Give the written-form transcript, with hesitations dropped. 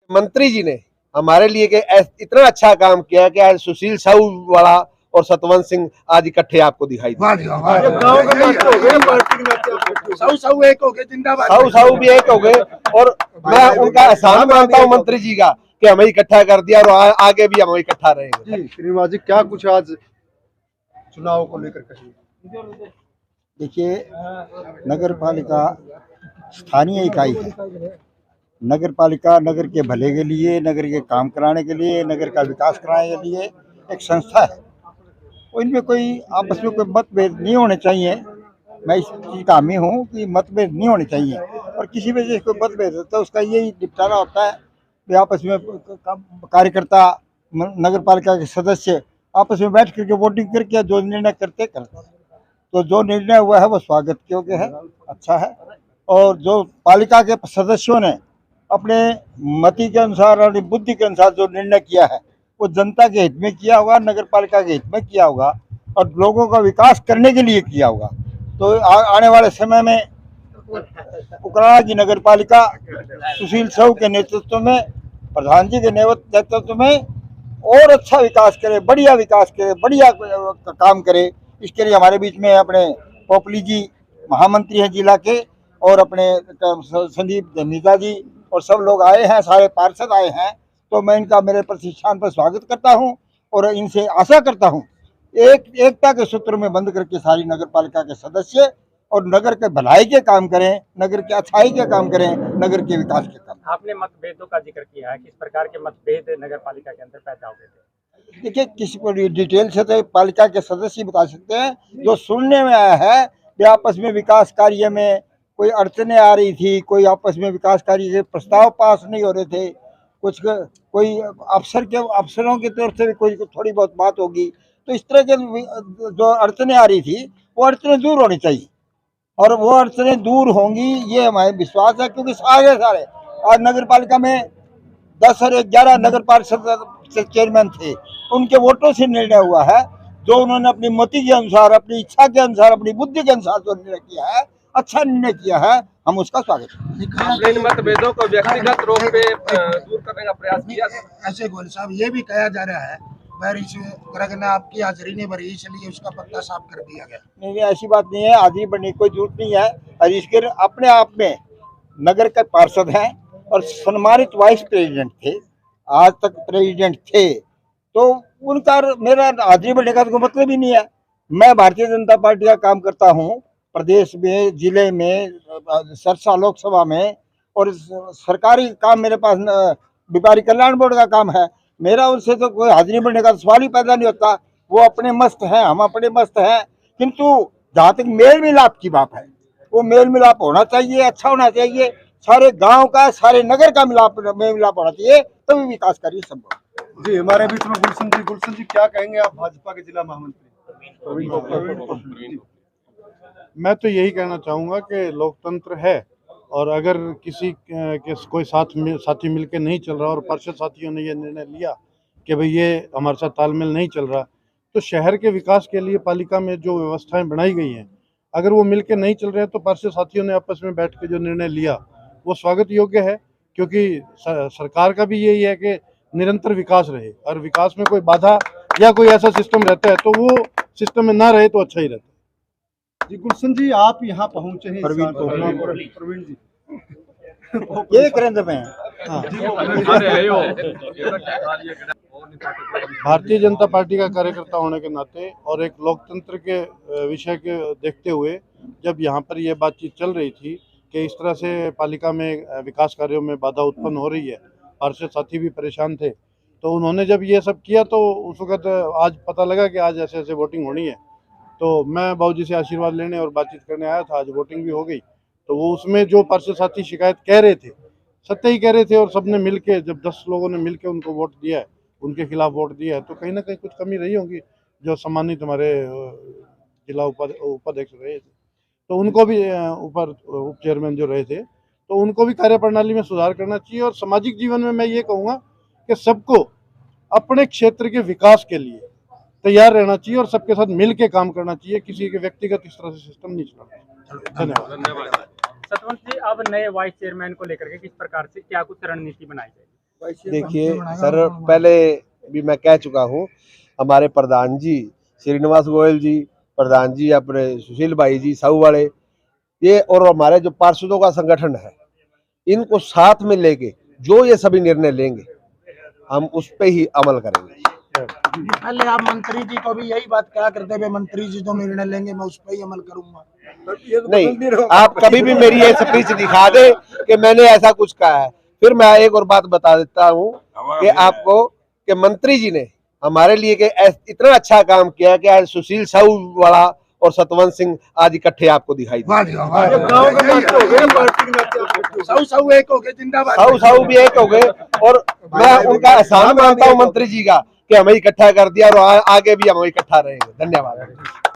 मंत्री जी ने हमारे लिए के इतना अच्छा काम किया कि आज सुशील साहू वाला और सतवंत सिंह आज इकट्ठे आपको दिखाई साहू एक हो गए, जिंदाबाद। साहू भी एक हो गए। और मैं उनका एहसान मानता हूँ मंत्री जी का कि हमें इकट्ठा कर दिया और आगे भी हम इकट्ठा रहेंगे। जी श्रीनिवास जी, क्या कुछ आज चुनाव को लेकर कहिए। देखिए, नगर पालिका स्थानीय इकाई है। नगर पालिका नगर के भले के लिए, नगर के काम कराने के लिए, नगर का विकास कराने के लिए एक संस्था है। और इनमें कोई आपस में कोई मतभेद नहीं होने चाहिए। मैं इस चीज़ का हामी हूँ कि मतभेद नहीं होने चाहिए, और किसी वजह से कोई मतभेद होता है उसका यही निपटारा होता है कि आपस में कार्यकर्ता, नगर पालिका के सदस्य आपस में बैठ करके वोटिंग करके जो निर्णय करते। तो जो निर्णय हुआ है वो स्वागत योग्य है, अच्छा है। और जो पालिका के सदस्यों ने अपने मति के अनुसार और बुद्धि के अनुसार जो निर्णय किया है वो जनता के हित में किया होगा, नगर पालिका के हित में किया होगा और लोगों का विकास करने के लिए किया होगा। तो आने वाले समय में उकराना की नगर पालिका सुशील साहू के नेतृत्व में, प्रधान जी के नेतृत्व में और अच्छा विकास करे, बढ़िया विकास करे, बढ़िया काम करे। इसके लिए हमारे बीच में अपने पोपली जी महामंत्री हैं जिला के, और अपने संदीप धमीजा जी और सब लोग आए हैं, सारे पार्षद आए हैं। तो मैं इनका मेरे प्रतिष्ठान पर स्वागत करता हूं और इनसे आशा करता हूं एकता के सूत्र में बंद करके सारी नगर पालिका के सदस्य और नगर के भलाई के काम करें, नगर के अच्छाई के काम करें, नगर के विकास के काम। आपने मतभेदों का जिक्र किया है, किस प्रकार के मतभेद नगर पालिका के अंदर पैदा हो गए थे? देखिए, किसी को डिटेल से तो पालिका के सदस्य बता सकते हैं। जो सुनने में आया है कि आपस में विकास कार्य में कोई अड़चने आ रही थी, कोई आपस में विकास कार्य के प्रस्ताव पास नहीं हो रहे थे, कुछ कोई अफसरों की तरफ से भी कोई थोड़ी बहुत बात होगी, तो इस तरह के जो अड़चने आ रही थी वो अड़चने दूर होनी चाहिए, और वो अड़चनें दूर होंगी ये हमारे विश्वास है। क्योंकि सारे आज नगर पालिका में 10 और 11 नगर पालिका चेयरमैन थे, उनके वोटों से निर्णय हुआ है। जो उन्होंने अपनी मति के अनुसार, अपनी इच्छा के अनुसार, अपनी बुद्धि के अनुसार जो निर्णय किया है, अच्छा निर्णय किया है, हम उसका स्वागत आपने इन मतभेदों को व्यक्तिगत रूप पे दूर करने का प्रयास किया। ऐसे गोयल साहब, ये भी कहा जा रहा है बारिश करना आपकी हाजिरी नहीं भरी इसलिए उसका पत्ता साफ कर दिया गया। नहीं, ऐसी बात नहीं है, हाजिरी बढ़ने की कोई जरूरत नहीं है। हरीश गिर अपने आप में नगर के पार्षद हैं और सम्मानित वाइस प्रेसिडेंट थे, आज तक प्रेसिडेंट थे। तो उनका मेरा हाजिरी बढ़ने का कोई मतलब ही नहीं है। मैं भारतीय जनता पार्टी का काम करता हूँ प्रदेश में, जिले में, सरसा लोकसभा में, और सरकारी काम मेरे पास व्यापारी कल्याण बोर्ड का काम है। मेरा उनसे तो कोई हाजिरी बढ़ने का सवाल ही पैदा नहीं होता। वो अपने मस्त हैं, हम अपने मस्त हैं। किंतु जहाँ तक मेल मिलाप की बात है, वो मेल मिलाप होना चाहिए, अच्छा होना चाहिए। सारे गांव का, सारे नगर का मेल मिलाप होना चाहिए, तभी विकास कार्य संभव। जी हमारे बीच में गुलशन जी क्या कहेंगे आप भाजपा के जिला महामंत्री? मैं तो यही कहना चाहूँगा कि लोकतंत्र है, और अगर किसी के कोई साथी मिलकर नहीं चल रहा और पार्षद साथियों ने ये निर्णय लिया कि भाई ये हमारे साथ तालमेल नहीं चल रहा, तो शहर के विकास के लिए पालिका में जो व्यवस्थाएं बनाई गई हैं, अगर वो मिलकर नहीं चल रहे हैं तो पार्षद साथियों ने आपस में बैठ के जो निर्णय लिया वो स्वागत योग्य है। क्योंकि सरकार का भी यही है कि निरंतर विकास रहे, और विकास में कोई बाधा या कोई ऐसा सिस्टम रहता है तो वो सिस्टम में ना रहे तो अच्छा ही रहता है। जी गुलशन जी, आप यहाँ पहुंचे हैं प्रवीण जी ये करेंगे में। भारतीय जनता पार्टी का कार्यकर्ता होने के नाते और एक लोकतंत्र के विषय के देखते हुए जब यहाँ पर यह बातचीत चल रही थी कि इस तरह से पालिका में विकास कार्यों में बाधा उत्पन्न हो रही है, पार्षद साथी भी परेशान थे, तो उन्होंने जब ये सब किया तो उस वक्त आज पता लगा कि आज ऐसे ऐसे वोटिंग होनी है। तो मैं बाबूजी से आशीर्वाद लेने और बातचीत करने आया था, आज वोटिंग भी हो गई। तो वो उसमें जो पार्षद साथी शिकायत कह रहे थे, सत्य ही कह रहे थे, और सबने मिलके, जब 10 लोगों ने मिलके उनको वोट दिया है, उनके खिलाफ वोट दिया है, तो कहीं ना कहीं कुछ कमी रही होगी। जो सम्मानित हमारे जिला उपाध्यक्ष रहे थे, तो उनको भी उप चेयरमैन जो रहे थे, तो उनको भी कार्यप्रणाली में सुधार करना चाहिए। और सामाजिक जीवन में मैं ये कहूँगा कि सबको अपने क्षेत्र के विकास के लिए तैयार रहना चाहिए और सबके साथ मिल के काम करना चाहिए। किसी के व्यक्तिगत इस तरह से सिस्टम नहीं चलाना। धन्यवाद। सतवंत जी, अब नए वाइस चेयरमैन को लेकर के किस प्रकार से क्या कुछ रणनीति बनाई जाएगी? देखिए सर, पहले भी मैं कह चुका हूँ, हमारे प्रधान जी श्रीनिवास गोयल जी, प्रधान जी अपने सुशील भाई जी साहू वाले, ये और हमारे जो पार्षदों का संगठन है, इनको साथ में लेके जो ये सभी निर्णय लेंगे हम उस पे ही अमल करेंगे। पहले आप मंत्री जी को भी यही बात कहा करते थे, मंत्री जी जो निर्णय लेंगे मैं उस पर ही अमल करूंगा। नहीं, आप कभी भी मेरी ये स्पीच दिखा दे कि मैंने ऐसा कुछ कहा है। फिर मैं एक और बात बता देता हूँ कि आपको कि मंत्री जी ने हमारे लिए कि इतना अच्छा काम किया कि आज सुशील साहू वाला और सतवंत सिंह आज इकट्ठे आपको दिखाई दे। साहू एक हो गए, जिंदाबाद। साहू भी एक हो गए और मैं उनका एहसान मानता हूँ मंत्री जी का कि हमें इकट्ठा कर दिया और आगे भी हम इकट्ठा रहेंगे। धन्यवाद।